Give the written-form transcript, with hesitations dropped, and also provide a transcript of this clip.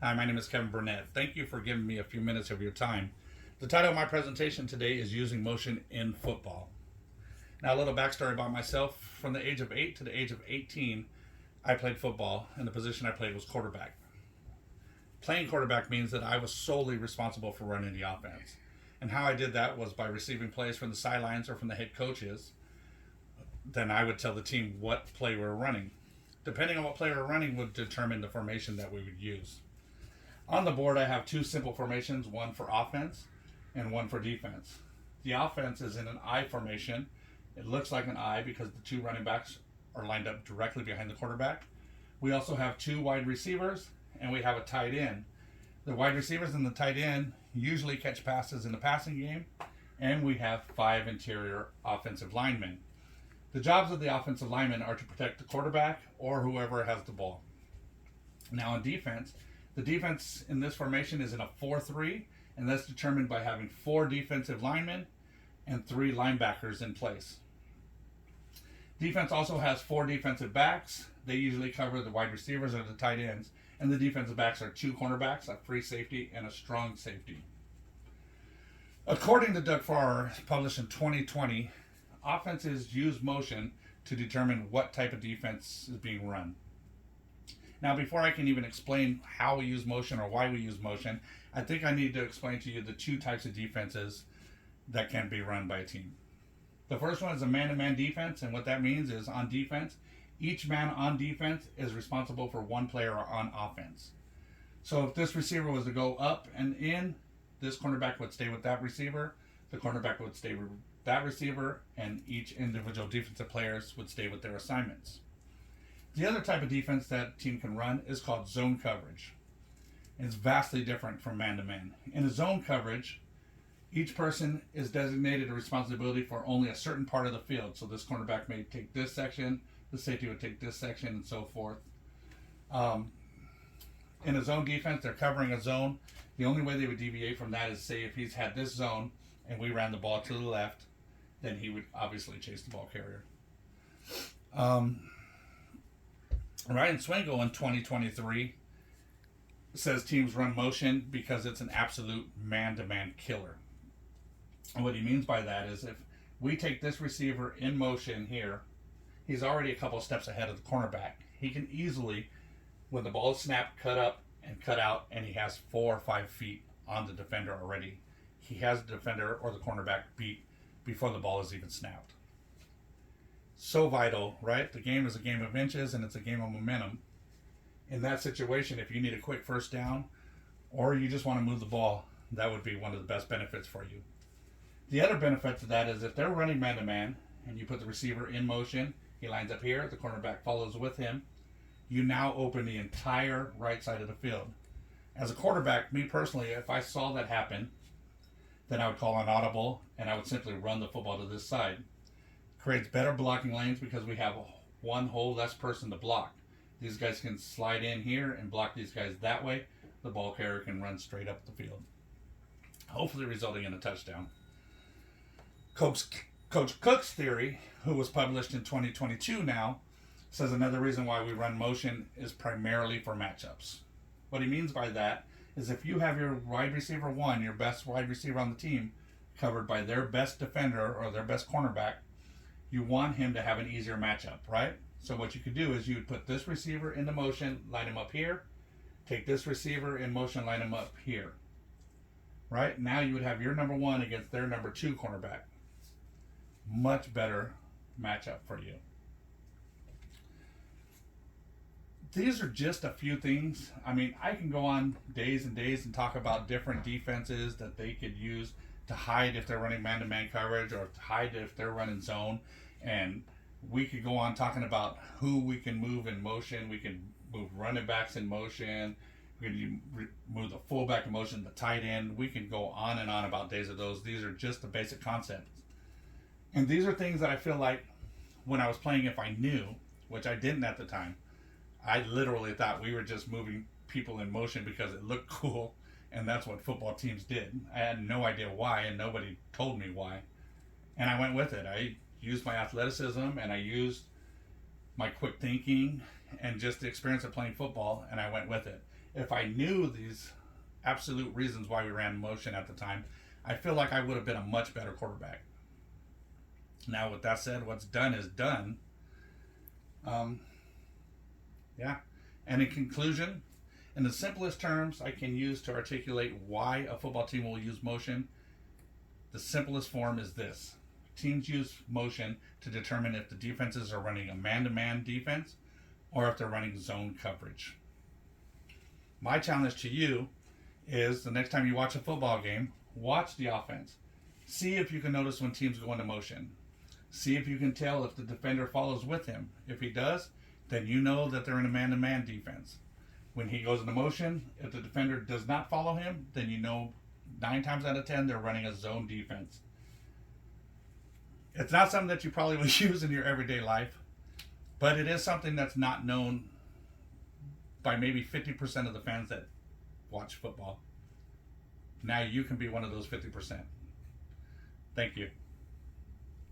Hi, my name is Kevin Burnett. Thank you for giving me a few minutes of your time. The title of my presentation today is Using Motion in Football. Now, a little backstory about myself. From the age of 8 to the age of 18, I played football, and the position I played was quarterback. Playing quarterback means that I was solely responsible for running the offense. And how I did that was by receiving plays from the sidelines or from the head coaches. Then I would tell the team what play we were running. Depending on what play we were running would determine the formation that we would use. On the board, I have two simple formations, one for offense and one for defense. The offense is in an I formation. It looks like an I because the two running backs are lined up directly behind the quarterback. We also have two wide receivers and we have a tight end. The wide receivers and the tight end usually catch passes in the passing game, and we have 5 interior offensive linemen. The jobs of the offensive linemen are to protect the quarterback or whoever has the ball. Now, on defense, the defense in this formation is in a 4-3, and that's determined by having 4 defensive linemen and 3 linebackers in place. Defense also has 4 defensive backs. They usually cover the wide receivers or the tight ends, and the defensive backs are 2 cornerbacks, a free safety, and a strong safety. According to Doug Farrar, published in 2020, offenses use motion to determine what type of defense is being run. Now, before I can even explain how we use motion or why we use motion, I think I need to explain to you the 2 types of defenses that can be run by a team. The first one is a man-to-man defense, and what that means is on defense, each man on defense is responsible for one player on offense. So if this receiver was to go up and in, this cornerback would stay with that receiver, the cornerback would stay with that receiver, and each individual defensive players would stay with their assignments. The other type of defense that a team can run is called zone coverage. It's vastly different from man-to-man. In a zone coverage, each person is designated a responsibility for only a certain part of the field. So this cornerback may take this section, the safety would take this section, and so forth. In a zone defense, they're covering a zone. The only way they would deviate from that is, say, if he's had this zone and we ran the ball to the left, then he would obviously chase the ball carrier. Ryan Swingle in 2023 says teams run motion because it's an absolute man-to-man killer. And what he means by that is if we take this receiver in motion here, he's already a couple steps ahead of the cornerback. He can easily, when the ball is snapped, cut up and cut out, and he has 4 or 5 feet on the defender already. He has the defender or the cornerback beat before the ball is even snapped. So vital, right? The game is a game of inches and it's a game of momentum. In that situation, if you need a quick first down or you just want to move the ball, that would be one of the best benefits for you. The other benefit to that is if they're running man-to-man and you put the receiver in motion, he lines up here, the cornerback follows with him, you now open the entire right side of the field. As a quarterback, me personally, if I saw that happen, then I would call an audible and I would simply run the football to this side. Creates better blocking lanes because we have one whole less person to block. These guys can slide in here and block these guys that way. The ball carrier can run straight up the field, hopefully resulting in a touchdown. Coach Cook's theory, who was published in 2022 now, says another reason why we run motion is primarily for matchups. What he means by that is if you have your wide receiver 1, your best wide receiver on the team, covered by their best defender or their best cornerback, you want him to have an easier matchup, right? So what you could do is you would put this receiver into motion, line him up here, take this receiver in motion, line him up here, right? Now you would have your number 1 against their number 2 cornerback. Much better matchup for you. These are just a few things. I mean, I can go on days and days and talk about different defenses that they could use to hide if they're running man-to-man coverage or to hide if they're running zone. And we could go on talking about who we can move in motion. We can move running backs in motion. We can move the fullback in motion, the tight end. We can go on and on about days of those. These are just the basic concepts. And these are things that I feel like when I was playing, if I knew, which I didn't at the time, I literally thought we were just moving people in motion because it looked cool, and that's what football teams did. I had no idea why, and nobody told me why. And I went with it. I used my athleticism, and I used my quick thinking, and just the experience of playing football, and I went with it. if I knew these absolute reasons why we ran motion at the time, I feel like I would have been a much better quarterback. Now, with that said, what's done is done. Um, yeah. And in conclusion, in the simplest terms I can use to articulate why a football team will use motion, the simplest form is this. Teams use motion to determine if the defenses are running a man-to-man defense or if they're running zone coverage. My challenge to you is the next time you watch a football game, watch the offense. See if you can notice when teams go into motion. See if you can tell if the defender follows with him. If he does, then you know that they're in a man-to-man defense. When he goes into motion, if the defender does not follow him, then you know 9 times out of 10 they're running a zone defense. It's not something that you probably would use in your everyday life, but it is something that's not known by maybe 50% of the fans that watch football. Now you can be one of those 50%. Thank you.